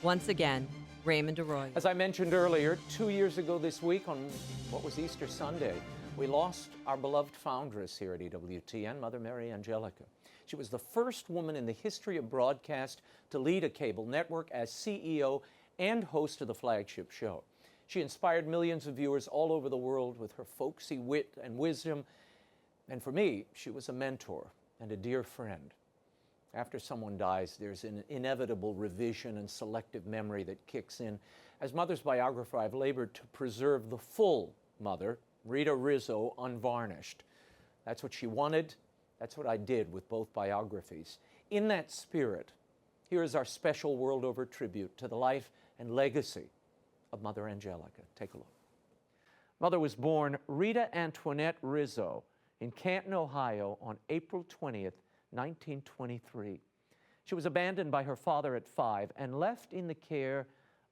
Once again, Raymond Arroyo. As I mentioned earlier, 2 years ago this week on what was Easter Sunday, we lost our beloved foundress here at EWTN, Mother Mary Angelica. She was the first woman in the history of broadcast to lead a cable network as CEO and host of the flagship show. She inspired millions of viewers all over the world with her folksy wit and wisdom. And for me, she was a mentor and a dear friend. After someone dies, there's an inevitable revision and selective memory that kicks in. As Mother's biographer, I've labored to preserve the full Mother, Rita Rizzo, unvarnished. That's what she wanted. That's what I did with both biographies. In that spirit, here is our special world over tribute to the life and legacy of Mother Angelica. Take a look. Mother was born Rita Antoinette Rizzo in Canton, Ohio on April 20th, 1923. She was abandoned by her father at 5 and left in the care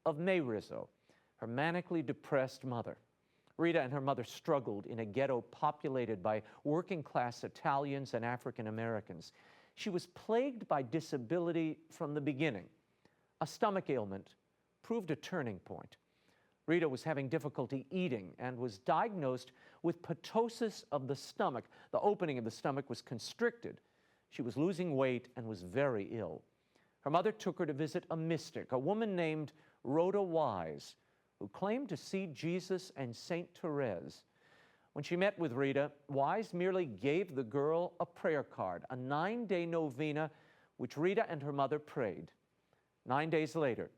of May Rizzo, her manically depressed mother. Rita and her mother struggled in a ghetto populated by working-class Italians and African Americans. She was plagued by disability from the beginning. A stomach ailment proved a turning point. Rita was having difficulty eating and was diagnosed with ptosis of the stomach. The opening of the stomach was constricted. She was losing weight and was very ill. Her mother took her to visit a mystic, a woman named Rhoda Wise, who claimed to see Jesus and Saint Therese. When she met with Rita, Wise merely gave the girl a prayer card, a 9-day novena, which Rita and her mother prayed. 9 days later,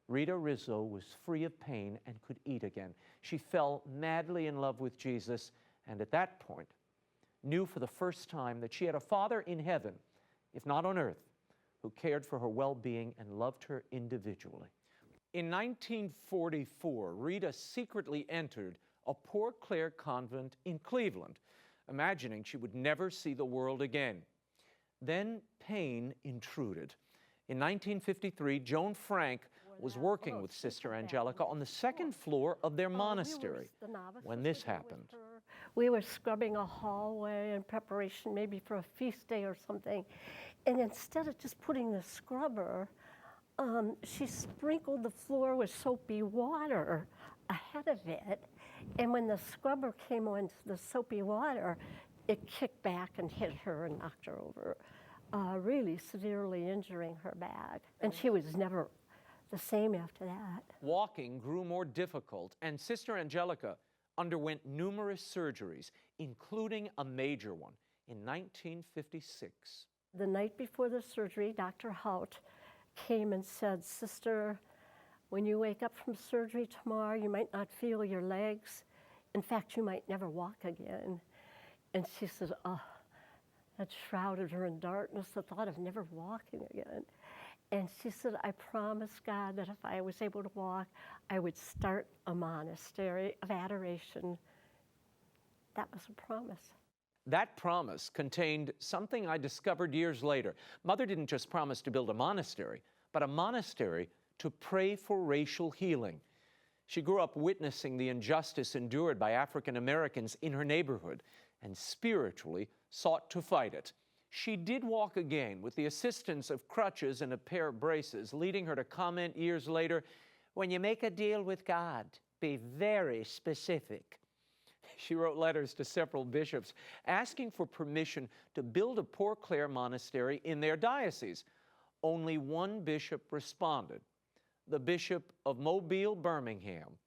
Rita Rizzo was free of pain and could eat again. She fell madly in love with Jesus, and at that point, knew for the first time that she had a Father in heaven, if not on earth, who cared for her well-being and loved her individually. In 1944, Rita secretly entered a Poor Clare convent in Cleveland, imagining she would never see the world again. Then pain intruded. In 1953, Joan Frank was working with Sister Angelica on the second floor of their monastery when this happened. We were scrubbing a hallway in preparation maybe for a feast day or something. And instead of just putting the scrubber, she sprinkled the floor with soapy water ahead of it. And when the scrubber came onto the soapy water, it kicked back and hit her and knocked her over, really severely injuring her back. And she was never the same after that. Walking grew more difficult, and Sister Angelica underwent numerous surgeries, including a major one in 1956. The night before the surgery, Dr. Hout came and said, "Sister, when you wake up from surgery tomorrow, you might not feel your legs. In fact, you might never walk again." And she said, "Oh," that shrouded her in darkness, the thought of never walking again. And she said, "I promise God that if I was able to walk, I would start a monastery of adoration." That was a promise. That promise contained something I discovered years later. Mother didn't just promise to build a monastery, but a monastery to pray for racial healing. She grew up witnessing the injustice endured by African Americans in her neighborhood and spiritually sought to fight it. She did walk again with the assistance of crutches and a pair of braces, leading her to comment years later, "When you make a deal with God, be very specific." She wrote letters to several bishops asking for permission to build a Poor Clare monastery in their diocese. Only one bishop responded, the Bishop of Mobile, Birmingham.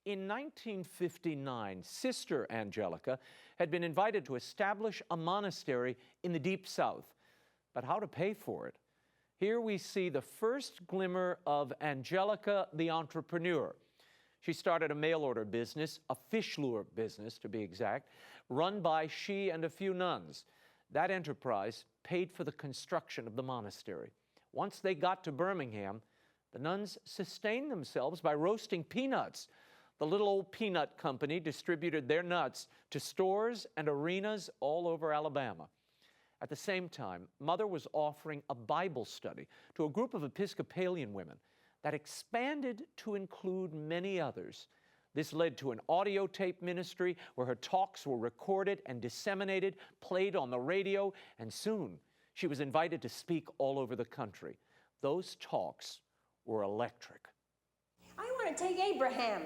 In 1959, Sister Angelica had been invited to establish a monastery in the Deep South. But how to pay for it? Here we see the first glimmer of Angelica the entrepreneur. She started a mail-order business, a fish lure business to be exact, run by she and a few nuns. That enterprise paid for the construction of the monastery. Once they got to Birmingham, the nuns sustained themselves by roasting peanuts. The little old peanut company distributed their nuts to stores and arenas all over Alabama. At the same time, Mother was offering a Bible study to a group of Episcopalian women that expanded to include many others. This led to an audio tape ministry where her talks were recorded and disseminated, played on the radio, and soon she was invited to speak all over the country. Those talks were electric. I want to take Abraham.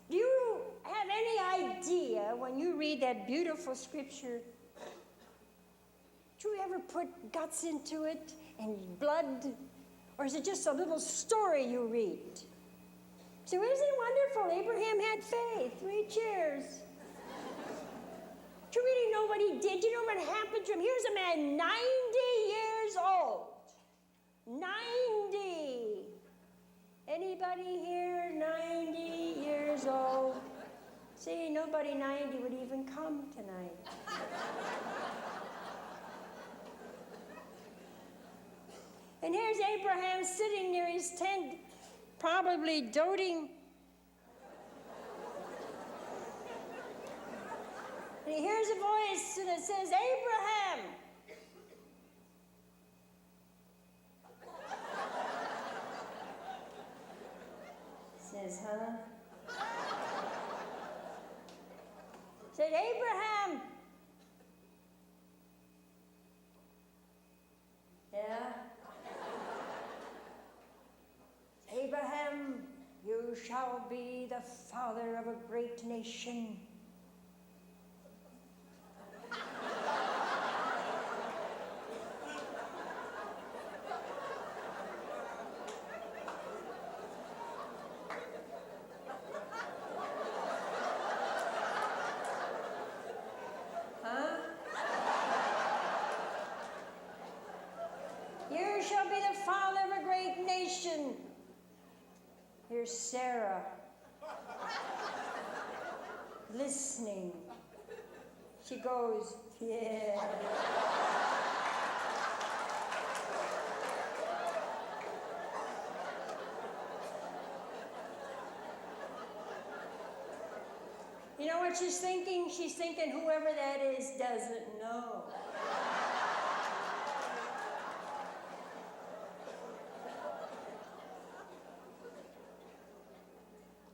Do you have any idea when you read that beautiful scripture, do you ever put guts into it and blood? Or is it just a little story you read? So isn't it wonderful? Abraham had faith. 3 cheers. Do you really know what he did? Do you know what happened to him? Here's a man 90 years old. 90. Anybody here 90 years old? See, nobody 90 would even come tonight. And here's Abraham sitting near his tent, probably doting. And he hears a voice and it says, Abraham. Says, huh? Said, Abraham. Yeah? Abraham, you shall be the father of a great nation. Huh? You shall be the father of a great nation. Here's Sarah, listening. She goes, yeah. You know what she's thinking? She's thinking whoever that is doesn't know.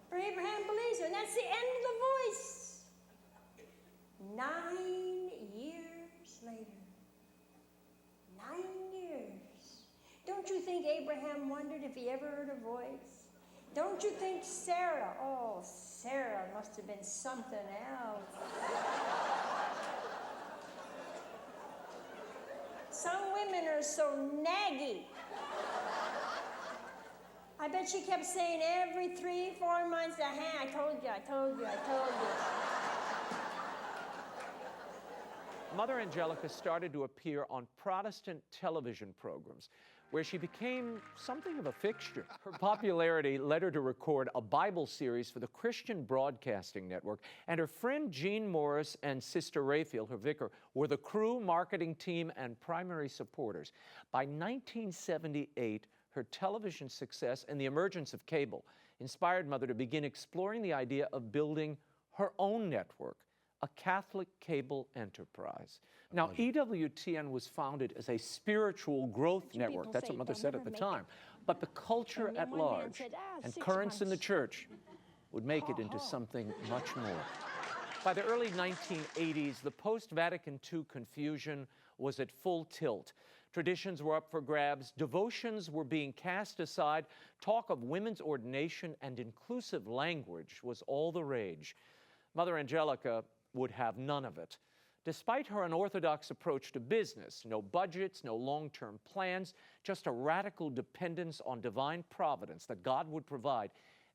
For Abraham believes her, and that's the end of the voice. 9 years later. 9 years. Don't you think Abraham wondered if he ever heard a voice? Don't you think Sarah, oh, Sarah must have been something else. Some women are so naggy. I bet she kept saying every 3-4 months, I told you, I told you, I told you. Mother Angelica started to appear on Protestant television programs where she became something of a fixture. Her popularity led her to record a Bible series for the Christian Broadcasting Network, and her friend Jean Morris and Sister Raphael, her vicar, were the crew, marketing team, and primary supporters. By 1978, her television success and the emergence of cable inspired Mother to begin exploring the idea of building her own network, a Catholic cable enterprise. Now, EWTN was founded as a spiritual growth network. That's what Mother said at the time. But the culture at large and currents in the church would make it into something much more. By the early 1980s, the post-Vatican II confusion was at full tilt. Traditions were up for grabs, devotions were being cast aside, talk of women's ordination and inclusive language was all the rage. Mother Angelica would have none of it. Despite her unorthodox approach to business, no budgets, no long-term plans, just a radical dependence on divine providence that God would provide,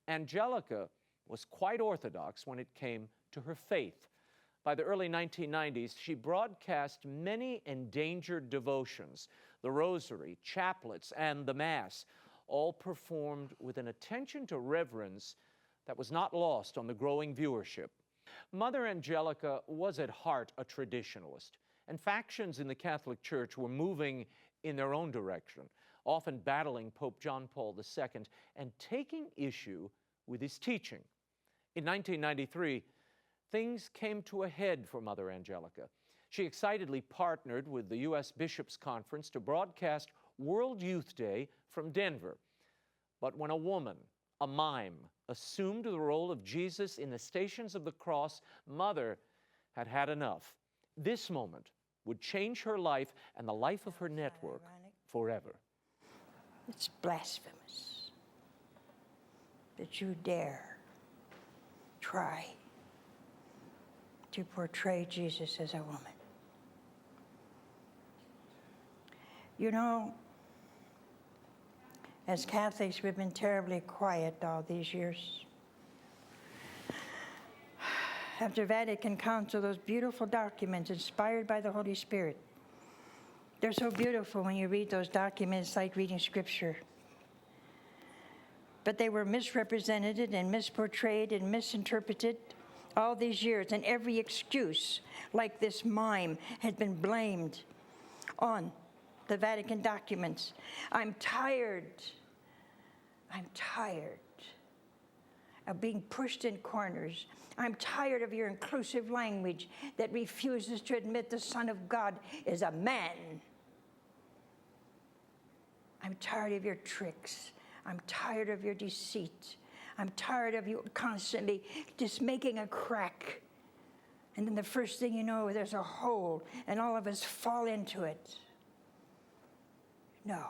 Angelica was quite orthodox when it came to her faith. By the early 1990s, she broadcast many endangered devotions, the Rosary, chaplets, and the Mass, all performed with an attention to reverence that was not lost on the growing viewership. Mother Angelica was at heart a traditionalist, and factions in the Catholic Church were moving in their own direction, often battling Pope John Paul II and taking issue with his teaching. In 1993, things came to a head for Mother Angelica. She excitedly partnered with the U.S. Bishops' Conference to broadcast World Youth Day from Denver. But when a woman, a mime, assumed the role of Jesus in the Stations of the Cross, Mother had had enough. This moment would change her life and the life of her network forever. It's blasphemous that you dare try to portray Jesus as a woman. You know, as Catholics, we've been terribly quiet all these years. After Vatican Council, those beautiful documents inspired by the Holy Spirit, they're so beautiful when you read those documents, like reading scripture. But they were misrepresented and misportrayed and misinterpreted all these years, and every excuse, like this mime, had been blamed on the Vatican documents. I'm tired of being pushed in corners. I'm tired of your inclusive language that refuses to admit the Son of God is a man. I'm tired of your tricks. I'm tired of your deceit. I'm tired of you constantly just making a crack. And then the first thing you know, there's a hole, and all of us fall into it. No.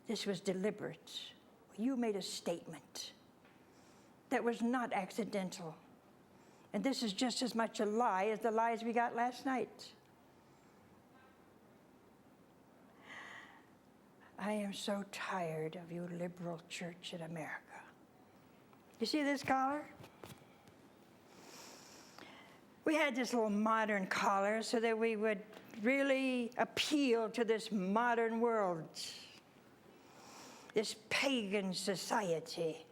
This was deliberate. You made a statement that was not accidental. And this is just as much a lie as the lies we got last night. I am so tired of you liberal church in America. You see this collar? We had this little modern collar so that we would really appeal to this modern world, this pagan society.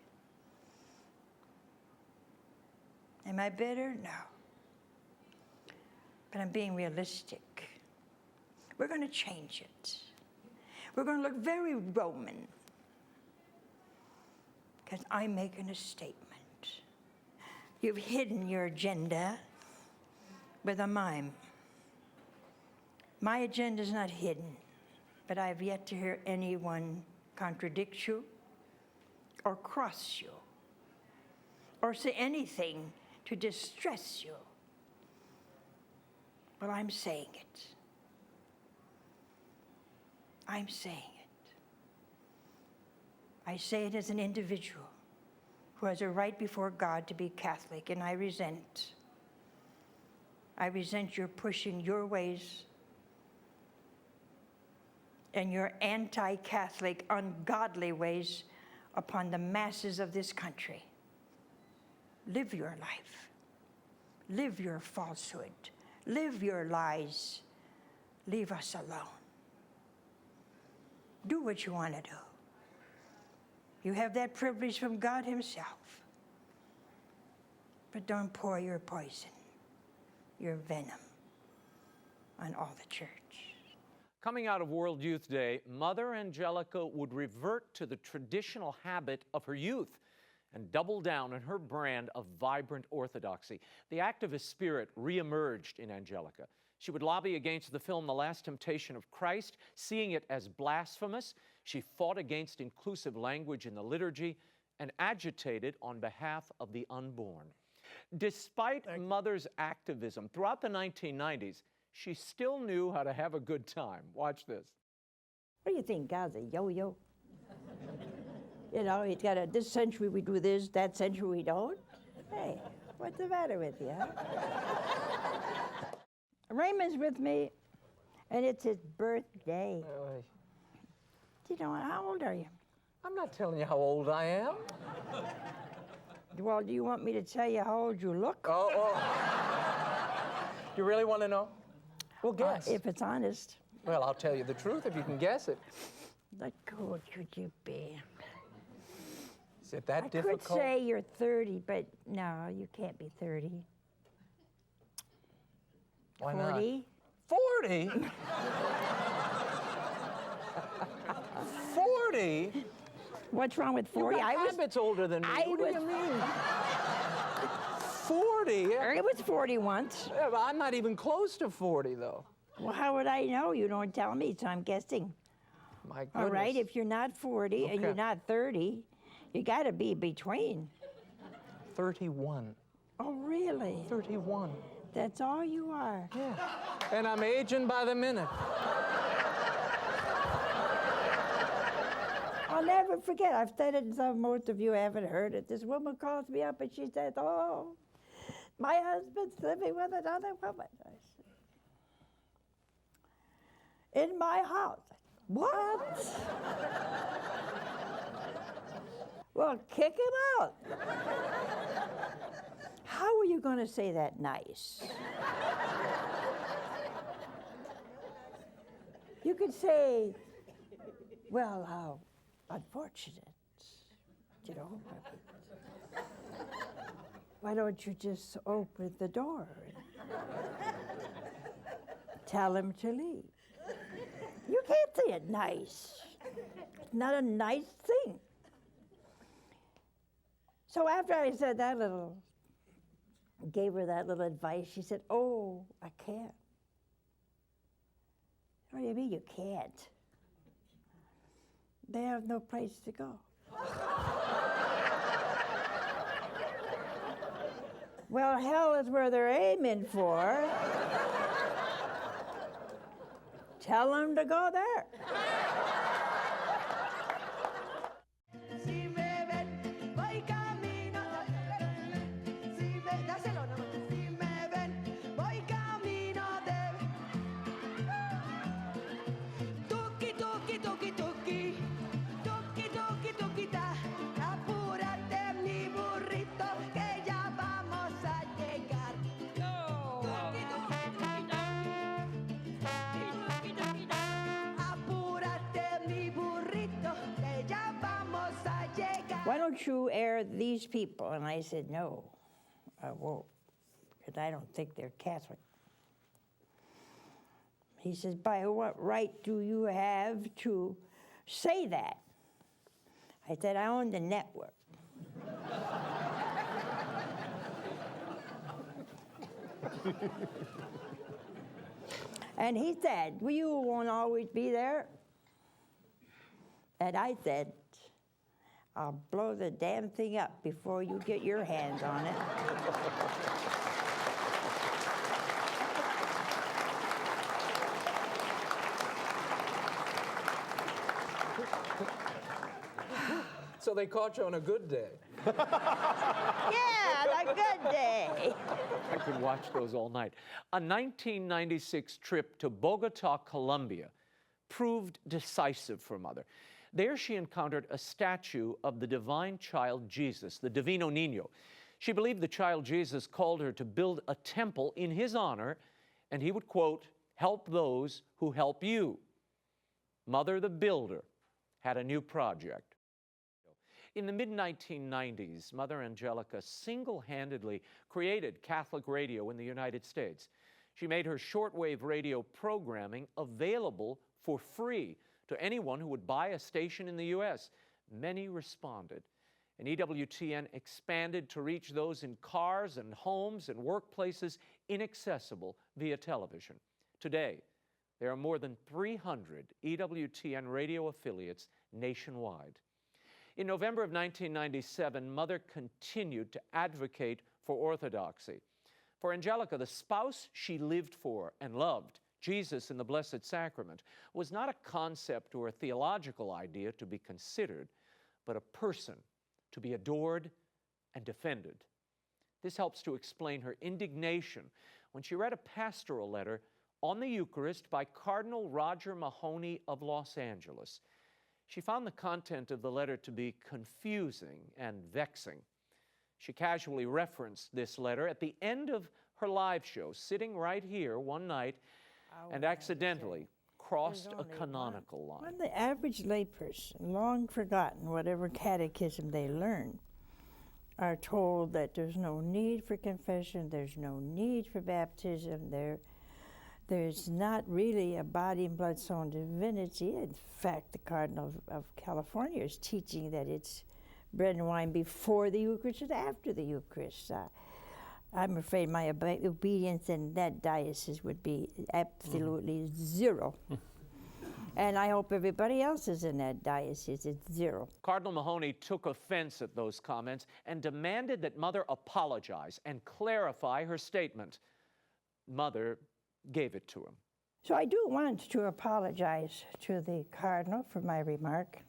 Am I bitter? No. But I'm being realistic. We're going to change it. We're going to look very Roman, because I'm making a statement. You've hidden your agenda with a mime. My agenda is not hidden, but I have yet to hear anyone contradict you or cross you or say anything to distress you. Well, I'm saying it. I'm saying it. I say it as an individual who has a right before God to be Catholic, and I resent your pushing your ways and your anti-Catholic, ungodly ways upon the masses of this country. Live your life. Live your falsehood. Live your lies. Leave us alone. Do what you want to do. You have that privilege from God Himself. But don't pour your poison, your venom, on all the church. Coming out of World Youth Day, Mother Angelica would revert to the traditional habit of her youth and double down on her brand of vibrant orthodoxy. The activist spirit reemerged in Angelica. She would lobby against the film The Last Temptation of Christ, seeing it as blasphemous. She fought against inclusive language in the liturgy and agitated on behalf of the unborn. Despite Mother's activism throughout the 1990s, she still knew how to have a good time. Watch this. What do you think? God's a yo-yo? You know, he's got this century we do this, that century we don't. Hey, what's the matter with you, huh? Raymond's with me, and it's his birthday. You know, how old are you? I'm not telling you how old I am. Well, do you want me to tell you how old you look? Oh. You really want to know? Well, guess. If it's honest. Well, I'll tell you the truth if you can guess it. Like, how old could you be? Is it that difficult? I could say you're 30, but no, you can't be 30. Why 40? Not? 40? 40? What's wrong with 40? You got habits older than me. What do you mean? 40? I was 40 once. Yeah, but I'm not even close to 40, though. Well, how would I know? You don't tell me, so I'm guessing. My goodness. All right, if you're not 40 and Okay. you're not 30, you got to be between. 31. Oh, really? 31. That's all you are. Yeah. And I'm aging by the minute. I'll never forget. I've said it, and most of you haven't heard it. This woman calls me up and she says, "Oh, my husband's living with another woman." I said, "In my house." What? Well, kick him out. How are you going to say that nice? You could say, "Well, how unfortunate, you know. Why don't you just open the door and tell him to leave?" You can't say it nice. It's not a nice thing. So after I said that gave her that little advice, she said, "Oh, I can't." What do you mean you can't? They have no place to go. Well, hell is where they're aiming for. Tell them to go there. Why don't you air these people? And I said, "No, I won't, because I don't think they're Catholic." He says, "By what right do you have to say that?" I said, "I own the network." And he said, "Well, you won't always be there." And I said, "I'll blow the damn thing up before you get your hands on it." So they caught you on a good day. Yeah, a good day. I could watch those all night. A 1996 trip to Bogota, Colombia, proved decisive for Mother. There she encountered a statue of the divine child Jesus, the Divino Niño. She believed the child Jesus called her to build a temple in his honor, and he would, quote, "help those who help you." Mother the Builder had a new project. In the mid-1990s, Mother Angelica single-handedly created Catholic radio in the United States. She made her shortwave radio programming available for free to anyone who would buy a station in the U.S. Many responded, and EWTN expanded to reach those in cars and homes and workplaces inaccessible via television. Today, there are more than 300 EWTN radio affiliates nationwide. In November of 1997, Mother continued to advocate for orthodoxy. For Angelica, the spouse she lived for and loved, Jesus in the Blessed Sacrament, was not a concept or a theological idea to be considered, but a person to be adored and defended. This helps to explain her indignation when she read a pastoral letter on the Eucharist by Cardinal Roger Mahony of Los Angeles. She found the content of the letter to be confusing and vexing. She casually referenced this letter at the end of her live show, sitting right here one night, and accidentally crossed a canonical line. When the average layperson, long forgotten whatever catechism they learn, are told that there's no need for confession, there's no need for baptism, there's not really a body and blood, soul, and divinity. In fact, the Cardinal of California is teaching that it's bread and wine before the Eucharist and after the Eucharist. I'm afraid my obedience in that diocese would be absolutely zero. And I hope everybody else is in that diocese. It's zero. Cardinal Mahony took offense at those comments and demanded that Mother apologize and clarify her statement. Mother gave it to him. So I do want to apologize to the Cardinal for my remark.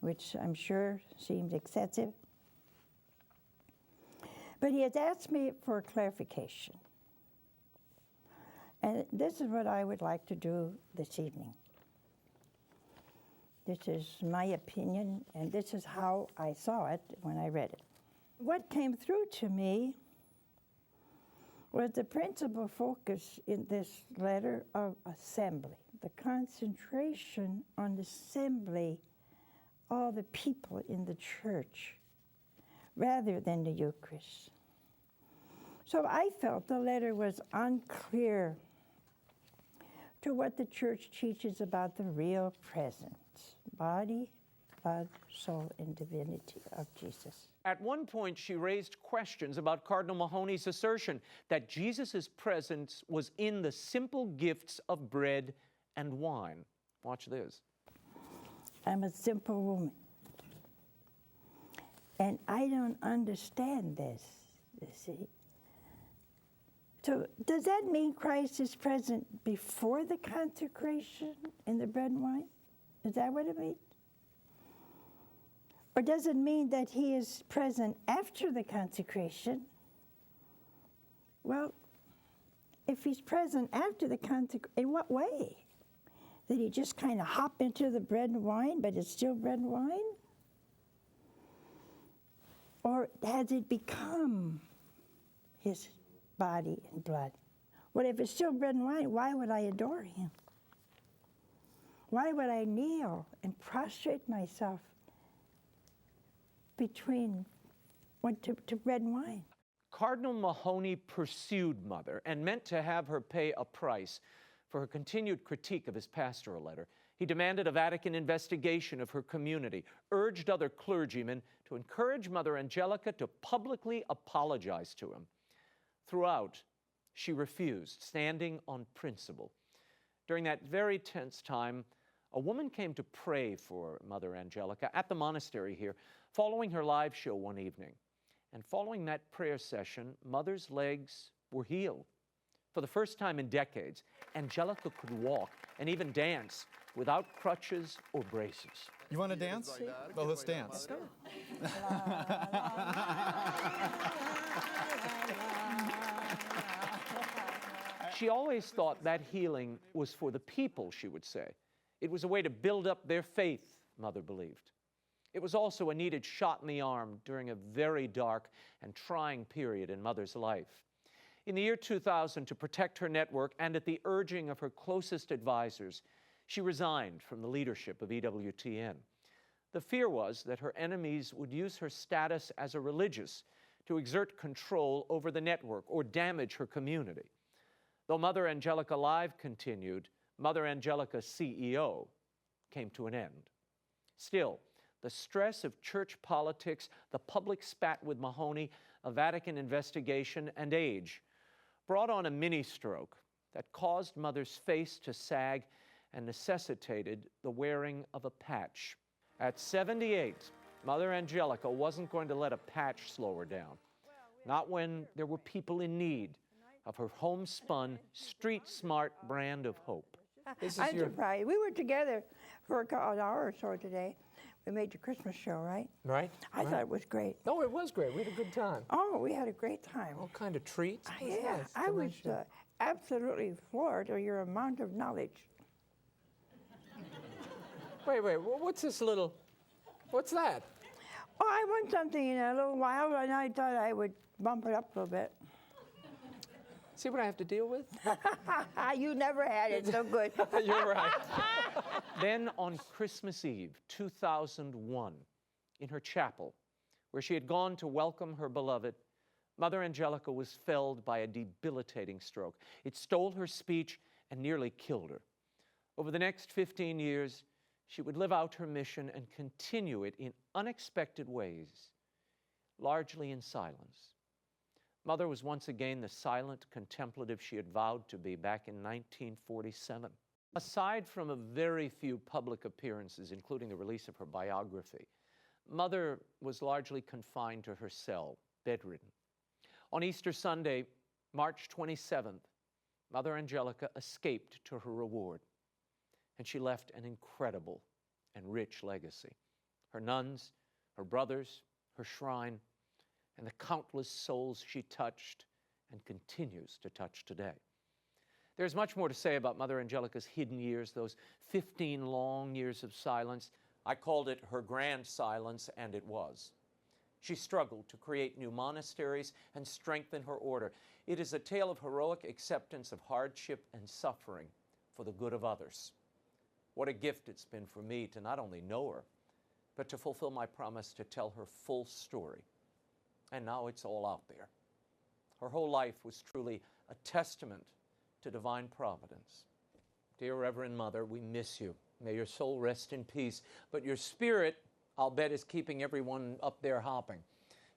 which I'm sure seems excessive. But he has asked me for clarification. And this is what I would like to do this evening. This is my opinion, and this is how I saw it when I read it. What came through to me was the principal focus in this letter of assembly, the concentration on assembly, all the people in the church, rather than the Eucharist. So I felt the letter was unclear to what the church teaches about the real presence, body, blood, soul, and divinity of Jesus. At one point, she raised questions about Cardinal Mahony's assertion that Jesus' presence was in the simple gifts of bread and wine. Watch this. I'm a simple woman. And I don't understand this, you see. So does that mean Christ is present before the consecration in the bread and wine? Is that what it means? Or does it mean that he is present after the consecration? Well, if he's present after the consecration, in what way? Did he just kind of hop into the bread and wine, but it's still bread and wine? Or has it become his body and blood? Well, if it's still bread and wine, why would I adore him? Why would I kneel and prostrate myself between to bread and wine? Cardinal Mahony pursued Mother and meant to have her pay a price for her continued critique of his pastoral letter. He demanded a Vatican investigation of her community, urged other clergymen to encourage Mother Angelica to publicly apologize to him. Throughout, she refused, standing on principle. During that very tense time, a woman came to pray for Mother Angelica at the monastery here, following her live show one evening. And following that prayer session, Mother's legs were healed. For the first time in decades, Angelica could walk and even dance without crutches or braces. You want to dance? Well, let's dance. She always thought that healing was for the people, she would say. It was a way to build up their faith, Mother believed. It was also a needed shot in the arm during a very dark and trying period in Mother's life. In the year 2000, to protect her network and at the urging of her closest advisors, she resigned from the leadership of EWTN. The fear was that her enemies would use her status as a religious to exert control over the network or damage her community. Though Mother Angelica Live continued, Mother Angelica CEO came to an end. Still, the stress of church politics, the public spat with Mahony, a Vatican investigation, and age brought on a mini-stroke that caused Mother's face to sag and necessitated the wearing of a patch. At 78, Mother Angelica wasn't going to let a patch slow her down, not when there were people in need of her homespun, street-smart brand of hope. I'm surprised. We were together for an hour or so today. We made the Christmas show, right? Right? I thought it was great. Oh, it was great. We had a good time. Oh, we had a great time. All kind of treats. It was Yeah, nice. I was absolutely floored at your amount of knowledge. Wait, what's this little, what's that? Oh, I won something in a little while, and I thought I would bump it up a little bit. See what I have to deal with? You never had it so good. You're right. Then on Christmas Eve, 2001, in her chapel, where she had gone to welcome her beloved, Mother Angelica was felled by a debilitating stroke. It stole her speech and nearly killed her. Over the next 15 years, she would live out her mission and continue it in unexpected ways, largely in silence. Mother was once again the silent contemplative she had vowed to be back in 1947. Aside from a very few public appearances, including the release of her biography, Mother was largely confined to her cell, bedridden. On Easter Sunday, March 27th, Mother Angelica escaped to her reward, and she left an incredible and rich legacy. her nuns, her brothers, her shrine, and the countless souls she touched and continues to touch today. There's much more to say about Mother Angelica's hidden years, those 15 long years of silence. I called it her grand silence, and it was. She struggled to create new monasteries and strengthen her order. It is a tale of heroic acceptance of hardship and suffering for the good of others. What a gift it's been for me to not only know her, but to fulfill my promise to tell her full story. And now it's all out there. Her whole life was truly a testament to divine providence. Dear Reverend Mother, we miss you. May your soul rest in peace. But your spirit, I'll bet, is keeping everyone up there hopping.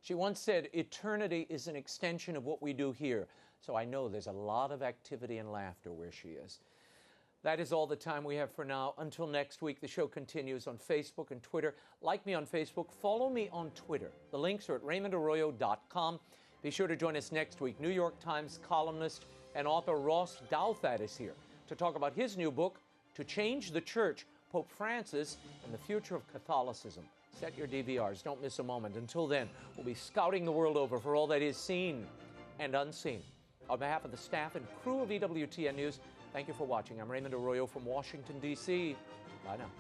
She once said, eternity is an extension of what we do here. So I know there's a lot of activity and laughter where she is. That is all the time we have for now. Until next week, the show continues on Facebook and Twitter. Like me on Facebook, follow me on Twitter. The links are at RaymondArroyo.com. Be sure to join us next week. New York Times columnist and author Ross Douthat is here to talk about his new book, To Change the Church, Pope Francis and the Future of Catholicism. Set your DVRs. Don't miss a moment. Until then, we'll be scouting the world over for all that is seen and unseen. On behalf of the staff and crew of EWTN News, thank you for watching. I'm Raymond Arroyo from Washington, D.C. Bye now.